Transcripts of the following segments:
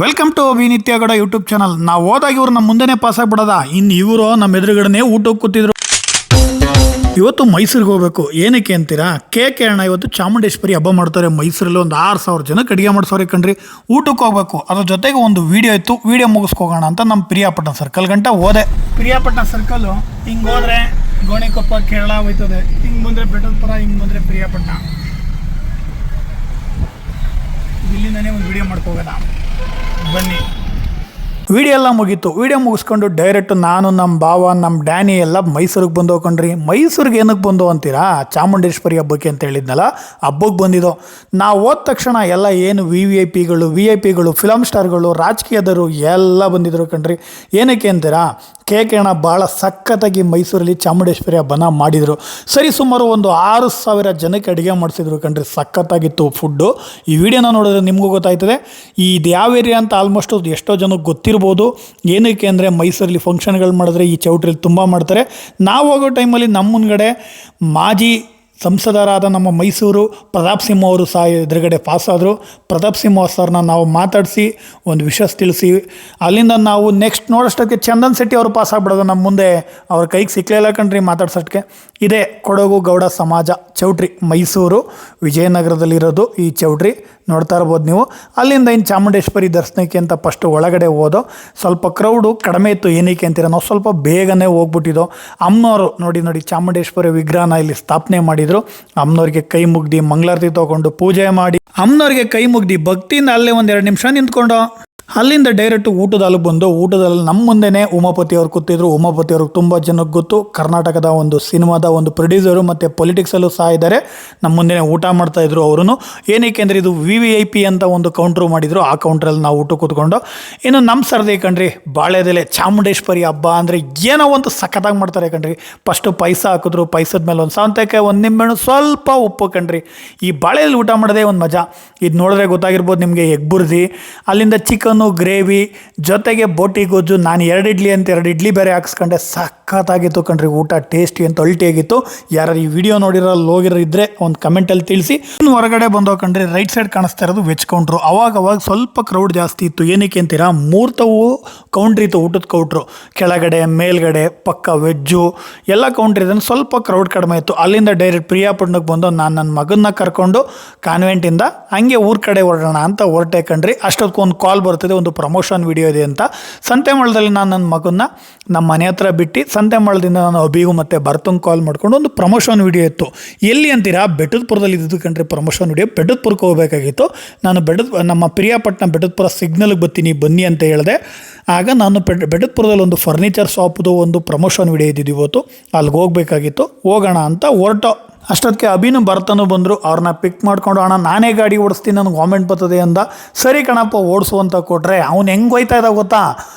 Welcome to Vinithya Gowda YouTube channel. ನಾವು ಹೋದಾಗ ಇವ್ರು ನಮ್ಮ ಮುಂದೆನೇ ಪಾಸ್ ಆಗ್ಬಿಡೋದ, ಇನ್ನು ಇವರು ನಮ್ಮ ಎದುರುಗಡೆ ಊಟಕ್ಕೆ ಕೂತಿದ್ರು. ಇವತ್ತು ಮೈಸೂರಿಗೆ ಹೋಗ್ಬೇಕು. ಏನಕ್ಕೆ ಅಂತೀರಾ? ಕೇಳೋಣ. ಇವತ್ತು ಚಾಮುಂಡೇಶ್ವರಿ ಹಬ್ಬ ಮಾಡ್ತಾರೆ ಮೈಸೂರಲ್ಲಿ. ಒಂದು 6,000 ಜನಕ್ಕೆ ಅಡುಗೆ ಮಾಡಿಸೋರೆ ಕಣ್ರಿ. ಊಟಕ್ಕೆ ಹೋಗ್ಬೇಕು. ಅದ್ರ ಜೊತೆಗೆ ಒಂದು ವಿಡಿಯೋ ಇತ್ತು, ವಿಡಿಯೋ ಮುಗಿಸ್ಕೋಗೋಣ ಅಂತ ನಮ್ಮ ಪ್ರಿಯಾಪಟ್ಟಣ ಸರ್ಕಲ್ ಗಂಟ ಹೋದೆ. ಪ್ರಿಯಾಪಟ್ಟಣ ಸರ್ಕಲ್ ಹಿಂಗೆ ಹೋದ್ರೆ ಗೋಣಿಕೊಪ್ಪ ಕೇರಳ ಹೋಯ್ತದೆ, ಹಿಂಗೆ ಬಂದರೆ ಬೆಟ್ಟದಪುರ, ಹಿಂಗೆ ಬಂದರೆ ಪ್ರಿಯಾಪಟ್ಟಣ. ಇಲ್ಲಿಂದನೇ ಒಂದು ವಿಡಿಯೋ ಮಾಡ್ಕೋಗೋಣ ಬನ್ನಿ. ವಿಡಿಯೋ ಎಲ್ಲ ಮುಗೀತು. ವಿಡಿಯೋ ಮುಗಿಸ್ಕೊಂಡು ಡೈರೆಕ್ಟ್ ನಾನು, ನಮ್ಮ ಭಾವ, ನಮ್ಮ ಡ್ಯಾನಿ ಎಲ್ಲ ಮೈಸೂರಿಗೆ ಬಂದು ಹೋಗ್ಕೊಂಡ್ರಿ. ಮೈಸೂರಿಗೆ ಏನಕ್ಕೆ ಬಂದು ಅಂತೀರಾ? ಚಾಮುಂಡೇಶ್ವರಿ ಹಬ್ಬಕ್ಕೆ ಅಂತ ಹೇಳಿದ್ನಲ್ಲ, ಹಬ್ಬಕ್ಕೆ ಬಂದಿದ್ದೋ. ನಾವು ಹೋದ ತಕ್ಷಣ ಎಲ್ಲ ಏನು ವಿ ಐ ಪಿಗಳು, ಫಿಲಮ್ ಸ್ಟಾರ್ಗಳು, ರಾಜಕೀಯದವರು ಎಲ್ಲ ಬಂದಿದ್ರು ಕಣ್ರಿ. ಏನಕ್ಕೆ ಅಂತೀರಾ? ಕೇಳೋಣ. ಭಾಳ ಸಖತ್ತಾಗಿ ಮೈಸೂರಲ್ಲಿ ಚಾಮುಂಡೇಶ್ವರಿ ಹಬ್ಬನ ಮಾಡಿದರು. ಸರಿ ಸುಮಾರು ಒಂದು 6,000 ಜನಕ್ಕೆ ಅಡುಗೆ ಮಾಡಿಸಿದ್ರು ಕಣ್ರಿ. ಸಖತ್ತಾಗಿತ್ತು ಫುಡ್ಡು. ಈ ವಿಡಿಯೋನ ನೋಡಿದ್ರೆ ನಿಮಗೂ ಗೊತ್ತಾಯ್ತದೆ ಇದು ಯಾವ ಏರಿಯಾ ಅಂತ. ಆಲ್ಮೋಸ್ಟ್ ಎಷ್ಟೋ ಜನಕ್ಕೆ ಗೊತ್ತಿರ್ಬೋದು. ಏನಕ್ಕೆ ಅಂದರೆ ಮೈಸೂರಲ್ಲಿ ಫಂಕ್ಷನ್ಗಳು ಮಾಡಿದ್ರೆ ಈ ಚೌಟ್ರಿಲಿ ತುಂಬ ಮಾಡ್ತಾರೆ. ನಾವು ಹೋಗೋ ಟೈಮಲ್ಲಿ ನಮ್ಮ ಮುಂದ್ಗಡೆ ಮಾಜಿ ಸಂಸದರಾದ ನಮ್ಮ ಮೈಸೂರು ಪ್ರತಾಪ್ ಸಿಂಹ ಅವರು ಸಹ ಎದುರುಗಡೆ ಪಾಸ್ ಆದರು. ಪ್ರತಾಪ್ ಸಿಂಹ ಸರ್ನ ನಾವು ಮಾತಾಡಿಸಿ ಒಂದು ವಿಷಯ ತಿಳಿಸಿ, ಅಲ್ಲಿಂದ ನಾವು ನೆಕ್ಸ್ಟ್ ನೋಡೋಷ್ಟಕ್ಕೆ ಚಂದನ್ ಶೆಟ್ಟಿ ಅವರು ಪಾಸ್ ಆಗಿಬಿಡೋದು ನಮ್ಮ ಮುಂದೆ. ಅವ್ರ ಕೈಗೆ ಸಿಕ್ಕಲಿಲ್ಲ ಕಣ್ರಿ ಮಾತಾಡ್ಸೋಕ್ಕೆ. ಇದೇ ಕೊಡಗು ಗೌಡ ಸಮಾಜ ಚೌಟ್ರಿ, ಮೈಸೂರು ವಿಜಯನಗರದಲ್ಲಿರೋದು ಈ ಚೌಟ್ರಿ. ನೋಡ್ತಾ ಇರ್ಬೋದು ನೀವು. ಅಲ್ಲಿಂದ ಇನ್ನು ಚಾಮುಂಡೇಶ್ವರಿ ದರ್ಶನಕ್ಕೆ ಅಂತ ಫಸ್ಟು ಒಳಗಡೆ ಹೋದೋ. ಸ್ವಲ್ಪ ಕ್ರೌಡು ಕಡಿಮೆ ಇತ್ತು. ಏನಕ್ಕೆ ಅಂತೀರ, ನಾವು ಸ್ವಲ್ಪ ಬೇಗನೆ ಹೋಗ್ಬಿಟ್ಟಿದ್ದೋ. ಅಮ್ಮನವರು ನೋಡಿ ಚಾಮುಂಡೇಶ್ವರಿ ವಿಗ್ರಹನ ಇಲ್ಲಿ ಸ್ಥಾಪನೆ ಮಾಡಿದರು. ಅಮ್ಮನವ್ರಿಗೆ ಕೈ ಮುಗ್ದು ಮಂಗಳಾರತಿ ತೊಗೊಂಡು ಪೂಜೆ ಮಾಡಿ, ಅಮ್ಮನವ್ರಿಗೆ ಕೈ ಮುಗ್ದು ಭಕ್ತಿಯಿಂದ ಅಲ್ಲೇ ಒಂದು 2 ನಿಮಿಷ ನಿಂತ್ಕೊಂಡು ಅಲ್ಲಿಂದ ಡೈರೆಕ್ಟ್ ಊಟದಲ್ಲಿ ಬಂದು, ಊಟದಲ್ಲಿ ನಮ್ಮ ಮುಂದೆನೇ ಉಮಾಪತಿ ಅವ್ರು ಕೂತಿದ್ರು. ಉಮಾಪತಿ ಅವ್ರಿಗೆ ತುಂಬ ಜನಕ್ಕೆ ಗೊತ್ತು. ಕರ್ನಾಟಕದ ಒಂದು ಸಿನಿಮಾದ ಒಂದು ಪ್ರೊಡ್ಯೂಸರು ಮತ್ತು ಪೊಲಿಟಿಕ್ಸಲ್ಲೂ ಸಹ ಇದ್ದಾರೆ. ನಮ್ಮ ಮುಂದೆನೇ ಊಟ ಮಾಡ್ತಾಯಿದ್ರು ಅವರು. ಏನಕ್ಕೆ ಅಂದರೆ ಇದು VIP ಅಂತ ಒಂದು ಕೌಂಟ್ರು ಮಾಡಿದರು. ಆ ಕೌಂಟ್ರಲ್ಲಿ ನಾವು ಊಟ ಕೂತ್ಕೊಂಡು, ಇನ್ನು ನಮ್ಮ ಸರ್ದಿ ಕಣ್ರಿ ಬಾಳೆದೆಲೆ. ಚಾಮುಂಡೇಶ್ವರಿ ಹಬ್ಬ ಅಂದರೆ ಏನೋ ಒಂದು ಸಖತ್ತಾಗಿ ಮಾಡ್ತಾರೆ ಕಣ್ರಿ. ಫಸ್ಟು ಪಾಯಸ ಹಾಕಿದ್ರು. ಪಾಯಸದ ಮೇಲೆ ಒಂದು ಸೌತೆಕಾಯಿ, ಒಂದು ನಿಂಬೆಹಣ್ಣು, ಸ್ವಲ್ಪ ಉಪ್ಪು ಕಣ್ರಿ. ಈ ಬಾಳೆಯಲ್ಲಿ ಊಟ ಮಾಡೋದೇ ಒಂದು ಮಜಾ. ಇದು ನೋಡಿದ್ರೆ ಗೊತ್ತಾಗಿರ್ಬೋದು ನಿಮಗೆ. ಎಗ್ ಬುರ್ಜಿ, ಅಲ್ಲಿಂದ ಚಿಕನ್ನು ಗ್ರೇವಿ, ಜೊತೆಗೆ ಬೋಟಿ ಗೊಜ್ಜು. ನಾನು 2 ಇಡ್ಲಿ ಅಂತ 2 ಇಡ್ಲಿ ಬೇರೆ ಹಾಕ್ಸ್ಕೊಂಡೆ. ಸಖತ್ತಾಗಿತ್ತು ಕಣ್ರಿ ಊಟ. ಟೇಸ್ಟಿ ಅಂತ ಅಲ್ಟಿಯಾಗಿತ್ತು. ಯಾರು ಈ ವಿಡಿಯೋ ನೋಡಿರೋಲ್ಲಿ ಹೋಗಿರೋ ಇದ್ದರೆ ಒಂದು ಕಮೆಂಟಲ್ಲಿ ತಿಳಿಸಿ. ಇನ್ನು ಹೊರಗಡೆ ಬಂದೋ ಕಣ್ರಿ, ರೈಟ್ ಸೈಡ್ ಕಾಣಿಸ್ತಾ ಇರೋದು ವೆಜ್ ಕೌಂಟ್ರು. ಅವಾಗ ಸ್ವಲ್ಪ ಕ್ರೌಡ್ ಜಾಸ್ತಿ ಇತ್ತು. ಏನಕ್ಕೆ ಅಂತೀರಾ? 3 ತವು ಕೌಂಟ್ರ್ ಇತ್ತು, ಊಟದ ಕೌಂಟ್ರು. ಕೆಳಗಡೆ ಮೇಲ್ಗಡೆ ಪಕ್ಕ ವೆಜ್ಜು ಎಲ್ಲ ಕೌಂಟ್ರ್ ಇದೆ. ಸ್ವಲ್ಪ ಕ್ರೌಡ್ ಕಡಿಮೆ ಇತ್ತು. ಅಲ್ಲಿಂದ ಡೈರೆಕ್ಟ್ ಪ್ರಿಯಾಪಟ್ಟಣಕ್ಕೆ ಬಂದು ನಾನು ನನ್ನ ಮಗನ್ನ ಕರ್ಕೊಂಡು ಕಾನ್ವೆಂಟಿಂದ ಹಂಗೆ ಊರ ಕಡೆ ಹೊರಡೋಣ ಅಂತ ಹೊರಟೆ ಕಣ್ರಿ. ಅಷ್ಟೊತ್ತು ಒಂದು ಕಾಲ್ ಬರ್ತದೆ, ಒಂದು ಪ್ರಮೋಷನ್ ವಿಡಿಯೋ ಇದೆ ಅಂತ. ಸಂತೆಮಳದಲ್ಲಿ ನಾನು ನನ್ನ ಮಗನ್ನ ನಮ್ಮ ಮನೆ ಹತ್ರ ಬಿಟ್ಟು ಸಂತೆಮಳದಿಂದ ನಾನು ಅಭಿಗೂ ಮತ್ತು ಭರತಂಗೆ ಕಾಲ್ ಮಾಡ್ಕೊಂಡು ಒಂದು ಪ್ರಮೋಷನ್ ವಿಡಿಯೋ ಇತ್ತು. ಎಲ್ಲಿ ಅಂತೀರಾ? ಬೆಟ್ಟದಪುರದಲ್ಲಿ ಇದ್ದು ಕಣ್ರಿ ಪ್ರಮೋಷನ್ ವಿಡಿಯೋ. ಬೆಟ್ಟದಪುರಕ್ಕೆ ಹೋಗಬೇಕಾಗಿತ್ತು. ನಾನು ನಮ್ಮ ಪ್ರಿಯಾಪಟ್ಟಣ ಬೆಟ್ಟದಪುರ ಸಿಗ್ನಲ್ಗೆ ಬರ್ತೀನಿ ಬನ್ನಿ ಅಂತ ಹೇಳಿದೆ. ಆಗ ನಾನು ಬೆಟ್ಟದಪುರದಲ್ಲಿ ಒಂದು ಫರ್ನಿಚರ್ ಶಾಪ್ದು ಒಂದು ಪ್ರಮೋಷನ್ ವಿಡಿಯೋ ಇದ್ದಿದ್ದು ಇವತ್ತು. ಅಲ್ಲಿಗೆ ಹೋಗಬೇಕಾಗಿತ್ತು. ಹೋಗೋಣ ಅಂತ ಹೊರಟೋ. ಅಷ್ಟೊತ್ತಿಗೆ ಅಭಿನೂ ಭರತನೂ ಬಂದರು. ಅವ್ರನ್ನ ಪಿಕ್ ಮಾಡ್ಕೊಂಡು, ಅಣ್ಣ ನಾನೇ ಗಾಡಿ ಓಡಿಸ್ತೀನಿ, ನನಗೆ ವಾಮೆಂಟ್ ಬರ್ತದೆ ಅಂದ. ಸರಿ ಕಣಪ್ಪ ಓಡಿಸು ಅಂತ ಕೊಟ್ಟರೆ ಅವ್ನು ಹೆಂಗೆ ಹೋಯ್ತಾ ಇದ್ದ ಗೊತ್ತಾ?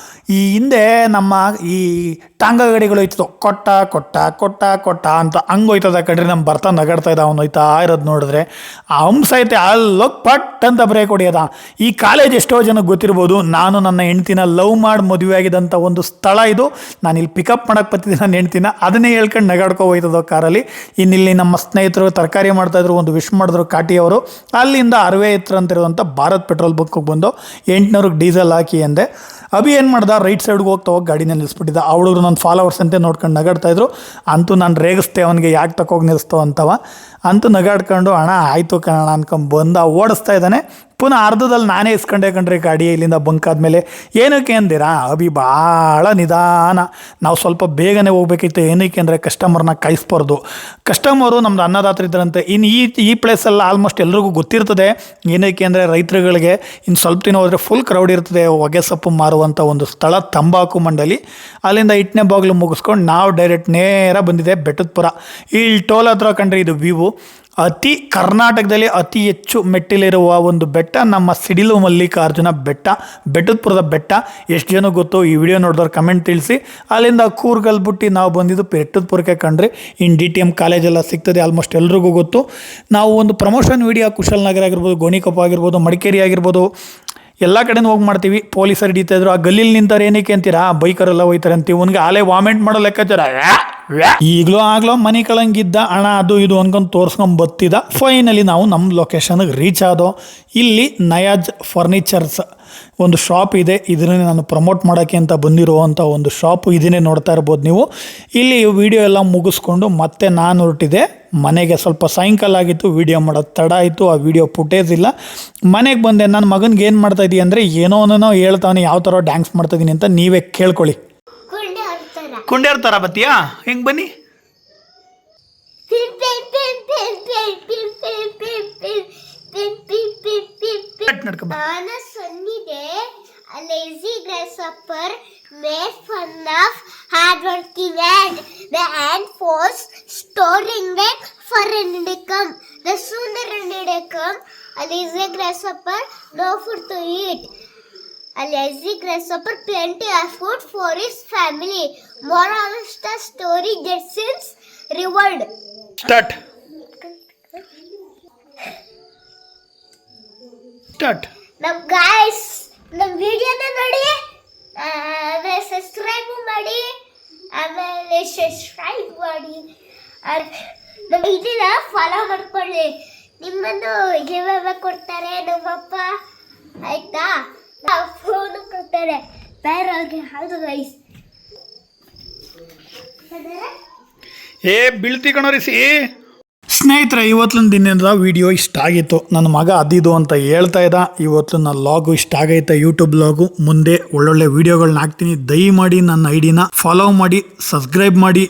ಈ ಹಿಂದೆ ನಮ್ಮ ಈ ಟಾಂಗ ಗಾಡಿಗಳು ಹೋಯ್ತದೋ, ಕೊಟ್ಟ ಅಂತ ಹಂಗೆ ಹೋಯ್ತದ ಕಣ್ರಿ. ನಮ್ಮ ಭರತ ನಗಾಡ್ತಾ ಇದ್ದ. ಅವ್ನು ಹೋಯ್ತಾ ಇರೋದು ನೋಡಿದ್ರೆ ಹಂಸ ಐತೆ ಅಲ್ಲೋಗಿ ಪಟ್ ಅಂತ ಬ್ರೇಕ್ ಹೊಡಿಯೋದ. ಈ ಕಾಲೇಜ್ ಎಷ್ಟೋ ಜನಕ್ಕೆ ಗೊತ್ತಿರ್ಬೋದು. ನಾನು ನನ್ನ ಹೆಂಡ್ತಿನ ಲವ್ ಮಾಡಿ ಮದುವೆ ಆಗಿದ್ದಂಥ ಒಂದು ಸ್ಥಳ ಇದು. ನಾನು ಇಲ್ಲಿ ಪಿಕಪ್ ಮಾಡೋಕ್ಕೆ ಬರ್ತಿದ್ದೆ ನನ್ನ ಹೆಂಡ್ತಿನ. ಅದನ್ನೇ ಹೇಳ್ಕೊಂಡು ನಗಾಡ್ಕೊ ಹೋಯ್ತದೋ ಕಾರಲ್ಲಿ. ಇನ್ನಿಲ್ಲಿ ನಮ್ಮ ಸ್ನೇಹಿತರು ತರಕಾರಿ ಮಾಡ್ತಾಯಿದ್ರು, ಒಂದು ವಿಶ್ ಮಾಡಿದ್ರು ಕಾಟಿಯವರು. ಅಲ್ಲಿಂದ ಅರವೇ ಹತ್ರ ಅಂತಿರುವಂಥ ಭಾರತ್ ಪೆಟ್ರೋಲ್ ಬಂಕ್ಗೆ ಬಂದು 800ಕ್ಕೆ ಡೀಸೆಲ್ ಹಾಕಿ ಅಂದೆ. ಅಭಿ ಏನು ಮಾಡ್ದ, ರೈಟ್ ಸೈಡ್ಗೆ ಹೋಗಿ ಗಾಡಿನ ನಿಲ್ಲಿಸ್ಬಿಟ್ಟಿದ್ದ. ಅವಳು ನನ್ನ ಫಾಲೋವರ್ಸ್ ಅಂತ ನೋಡ್ಕೊಂಡು ನಗಾಡ್ತಾಯಿದ್ರು. ಅಂತೂ ನಾನು ರೇಗಿಸ್ತೆ ಅವನಿಗೆ, ಯಾಕೆ ತಕೋಗಿ ನಿಲ್ಲಿಸ್ತೋ ಅಂತವ. ಅಂತೂ ನಗಾಡ್ಕೊಂಡು ಅಣ್ಣ ಆಯಿತು ಕಣ ಅನ್ಕೊಂಡು ಬಂದ. ಓಡಿಸ್ತಾ ಇದ್ದಾನೆ. ಪುನಃ ಅರ್ಧದಲ್ಲಿ ನಾನೇ ಇಸ್ಕೊಂಡೆ ಕಣ್ರಿ ಗಾಡಿ ಇಲ್ಲಿಂದ ಬಂಕ್ ಆದಮೇಲೆ. ಏನಕ್ಕೆ ಅಂದಿರಾ? ಅಭಿ ಭಾಳ ನಿಧಾನ. ನಾವು ಸ್ವಲ್ಪ ಬೇಗನೆ ಹೋಗ್ಬೇಕಿತ್ತು. ಏನಕ್ಕೆ ಅಂದರೆ ಕಸ್ಟಮರ್ನ ಕಾಯಿಸ್ಬಾರ್ದು. ಕಸ್ಟಮರು ನಮ್ದು ಅನ್ನದಾತ್ರ ಇದ್ದಾರಂತೆ. ಇನ್ನು ಈ ಪ್ಲೇಸೆಲ್ಲ ಆಲ್ಮೋಸ್ಟ್ ಎಲ್ರಿಗೂ ಗೊತ್ತಿರ್ತದೆ. ಏನಕ್ಕೆ ಅಂದರೆ ರೈತರುಗಳಿಗೆ ಇನ್ನು ಸ್ವಲ್ಪ ದಿನ ಹೋದರೆ ಫುಲ್ ಕ್ರೌಡ್ ಇರ್ತದೆ. ಹೊಗೆ ಸೊಪ್ಪು ಮಾರುವಂಥ ಒಂದು ಸ್ಥಳ ತಂಬಾಕು ಮಂಡಳಿ. ಅಲ್ಲಿಂದ 8ನೇ ಬಾಗಿಲು ಮುಗಿಸ್ಕೊಂಡು ನಾವು ಡೈರೆಕ್ಟ್ ನೇರ ಬಂದಿದೆ ಬೆಟ್ಟದಪುರ. ಇಲ್ಲಿ ಟೋಲ್ ಹತ್ರ ಕಂಡ್ರೆ ಇದು ವ್ಯೂ. ಕರ್ನಾಟಕದಲ್ಲಿ ಅತಿ ಹೆಚ್ಚು ಮೆಟ್ಟಿಲಿರುವ ಒಂದು ಬೆಟ್ಟ ನಮ್ಮ ಸಿಡಿಲು ಮಲ್ಲಿಕಾರ್ಜುನ ಬೆಟ್ಟ, ಬೆಟ್ಟದಪುರದ ಬೆಟ್ಟ. ಎಷ್ಟು ಜನ ಗೊತ್ತು? ಈ ವಿಡಿಯೋ ನೋಡಿದವ್ರು ಕಮೆಂಟ್ ತಿಳಿಸಿ. ಅಲ್ಲಿಂದ ಕೂರ್ಗಲ್ ಬಿಟ್ಟು ನಾವು ಬಂದಿದ್ದು ಬೆಟ್ಟದಪುರಕ್ಕೆ ಕಂಡ್ರಿ. ಇನ್ನು DTM ಕಾಲೇಜೆಲ್ಲ ಸಿಗ್ತದೆ, ಆಲ್ಮೋಸ್ಟ್ ಎಲ್ರಿಗೂ ಗೊತ್ತು. ನಾವು ಒಂದು ಪ್ರಮೋಷನ್ ವಿಡಿಯೋ ಕುಶಾಲನಗರ ಆಗಿರ್ಬೋದು, ಗೋಣಿಕೊಪ್ಪ ಆಗಿರ್ಬೋದು, ಮಡಿಕೇರಿ ಆಗಿರ್ಬೋದು, ಎಲ್ಲ ಕಡೆನೂ ಹೋಗಿ ಮಾಡ್ತೀವಿ. ಪೊಲೀಸರು ಹಿಡಿತಾಯಿದ್ರು. ಆ ಗಲ್ಲಿಲಿ ನಿಂತಾರೆ. ಏನಕ್ಕೆ ಅಂತೀರಾ? ಬೈಕರೆಲ್ಲ ಹೋಯ್ತಾರೆ ಅಂತೀವಿ. ಅವ್ನಿಗೆ ಆಲೇ ವಾಮೆಂಟ್ ಮಾಡೋ ಲೆಕ್ಕಾಚಾರ ಈಗಲೂ ಆಗ್ಲೋ ಮನೆ ಕಳಂಗಿದ್ದ ಹಣ ಅದು ಇದು ಅನ್ಕೊಂಡು ತೋರಿಸ್ಕೊಂಡು ಬತ್ತಿದ. ಫೈನಲಿ ನಾವು ನಮ್ಮ ಲೊಕೇಶನ್ಗೆ ರೀಚ್ ಆದೋ. ಇಲ್ಲಿ ನಯಾಜ್ ಫರ್ನಿಚರ್ಸ್ ಒಂದು ಶಾಪ್ ಇದೆ. ಇದನ್ನೇ ನಾನು ಪ್ರಮೋಟ್ ಮಾಡೋಕ್ಕೆ ಅಂತ ಬಂದಿರುವಂಥ ಒಂದು ಶಾಪು. ಇದನ್ನೇ ನೋಡ್ತಾ ಇರ್ಬೋದು ನೀವು. ಇಲ್ಲಿ ವಿಡಿಯೋ ಎಲ್ಲ ಮುಗಿಸ್ಕೊಂಡು ಮತ್ತೆ ನಾನು ಹೊರಟಿದೆ ಮನೆಗೆ. ಸ್ವಲ್ಪ ಸಾಯಂಕಾಲ ಆಗಿತ್ತು, ವಿಡಿಯೋ ಮಾಡೋದು ತಡ ಆಯಿತು, ಆ ವಿಡಿಯೋ ಫುಟೇಜ್ ಇಲ್ಲ. ಮನೆಗೆ ಬಂದೆ. ನನ್ನ ಮಗನಿಗೆ ಏನು ಮಾಡ್ತಾಯಿದ್ದೀನಿ ಅಂದರೆ ಏನೋ ಹೇಳ್ತಾನೆ, ಯಾವ ಥರ ಡ್ಯಾನ್ಸ್ ಮಾಡ್ತಾಯಿದ್ದೀನಿ ಅಂತ ನೀವೇ ಕೇಳ್ಕೊಳ್ಳಿ. ಕುಂಡೇರ್ ಥರ ಬತ್ತೀಯಾ? ಹೆಂಗೆ ಬನ್ನಿ. On a sunny day, a lazy grasshopper made fun of hard-working ant. The ant was storing it for an income. The sooner an income, a lazy grasshopper no food to eat. A lazy grasshopper plenty of food for his family. Moral of the story gets its reward. Start. ನಮ್ಮ guys ನಮ್ಮ ವಿಡಿಯೋನ ನೋಡಿ, ಆಮೇಲೆ subscribe ಮಾಡಿ, ಆಮೇಲೆ subscribe ಮಾಡಿ, ನಮ್ಮ ಇದನ್ನ ಫಾಲೋ ಮಾಡ್ಕೊಳ್ಳಿ. ನಿಮ್ಮನ್ನು ಗಿವ್ ಕೊಡ್ತಾರೆ ನಮ್ಮಪ್ಪ, ಆಯ್ತಾ? ಫೋನು ಕೊಡ್ತಾರೆ ಬೇರೆಯವ್ರಿಗೆ. ಹೌದು ಗೈಸ್. ಬೀಳ್ತಿ ಕಣೋರಿಸಿ. ಸ್ನೇಹಿತರೆ, ಇವತ್ತಿನ ದಿನದ ವಿಡಿಯೋ ಇಷ್ಟ ಆಗಿತ್ತು. ನನ್ನ ಮಗ ಅದಿದು ಅಂತ ಹೇಳ್ತಾ ಇದ್ದ. ಇವತ್ತಿನ ಲಾಗು ಇಷ್ಟ ಆಗೈತೆ, ಯೂಟ್ಯೂಬ್ ಲಾಗು. ಮುಂದೆ ಒಳ್ಳೊಳ್ಳೆ ವೀಡಿಯೋಗಳನ್ನ ಹಾಕ್ತೀನಿ. ದಯಮಾಡಿ ನನ್ನ ಐಡಿನ ಫಾಲೋ ಮಾಡಿ, ಸಬ್ಸ್ಕ್ರೈಬ್ ಮಾಡಿ,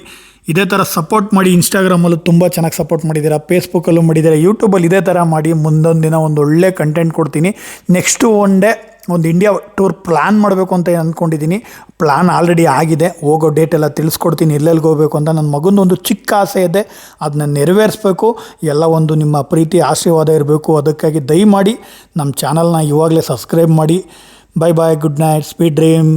ಇದೇ ಥರ ಸಪೋರ್ಟ್ ಮಾಡಿ. ಇನ್ಸ್ಟಾಗ್ರಾಮಲ್ಲೂ ತುಂಬ ಚೆನ್ನಾಗಿ ಸಪೋರ್ಟ್ ಮಾಡಿದ್ದೀರಾ, ಫೇಸ್ಬುಕ್ಕಲ್ಲೂ ಮಾಡಿದ್ದೀರಾ, ಯೂಟ್ಯೂಬಲ್ಲಿ ಇದೇ ಥರ ಮಾಡಿ. ಮುಂದೊಂದು ದಿನ ಒಂದು ಒಳ್ಳೆ ಕಂಟೆಂಟ್ ಕೊಡ್ತೀನಿ. ನೆಕ್ಸ್ಟು ಒನ್ ಡೇ ಒಂದು ಇಂಡಿಯಾ ಟೂರ್ ಪ್ಲ್ಯಾನ್ ಮಾಡಬೇಕು ಅಂತ ಅಂದ್ಕೊಂಡಿದ್ದೀನಿ. ಪ್ಲ್ಯಾನ್ ಆಲ್ರೆಡಿ ಆಗಿದೆ. ಹೋಗೋ ಡೇಟ್ ಎಲ್ಲ ತಿಳಿಸ್ಕೊಡ್ತೀನಿ, ಎಲ್ಲೆಲ್ಲಿಗೆ ಹೋಗಬೇಕು ಅಂತ. ನನ್ನ ಮಗಂದೊಂದು ಚಿಕ್ಕ ಆಸೆ ಇದೆ, ಅದನ್ನ ನೆರವೇರಿಸ್ಬೇಕು. ಎಲ್ಲ ಒಂದು ನಿಮ್ಮ ಪ್ರೀತಿ ಆಶೀರ್ವಾದ ಇರಬೇಕು. ಅದಕ್ಕಾಗಿ ದಯಮಾಡಿ ನಮ್ಮ ಚಾನಲ್ನ ಇವಾಗಲೇ ಸಬ್ಸ್ಕ್ರೈಬ್ ಮಾಡಿ. Bye bye, good night, sweet dream.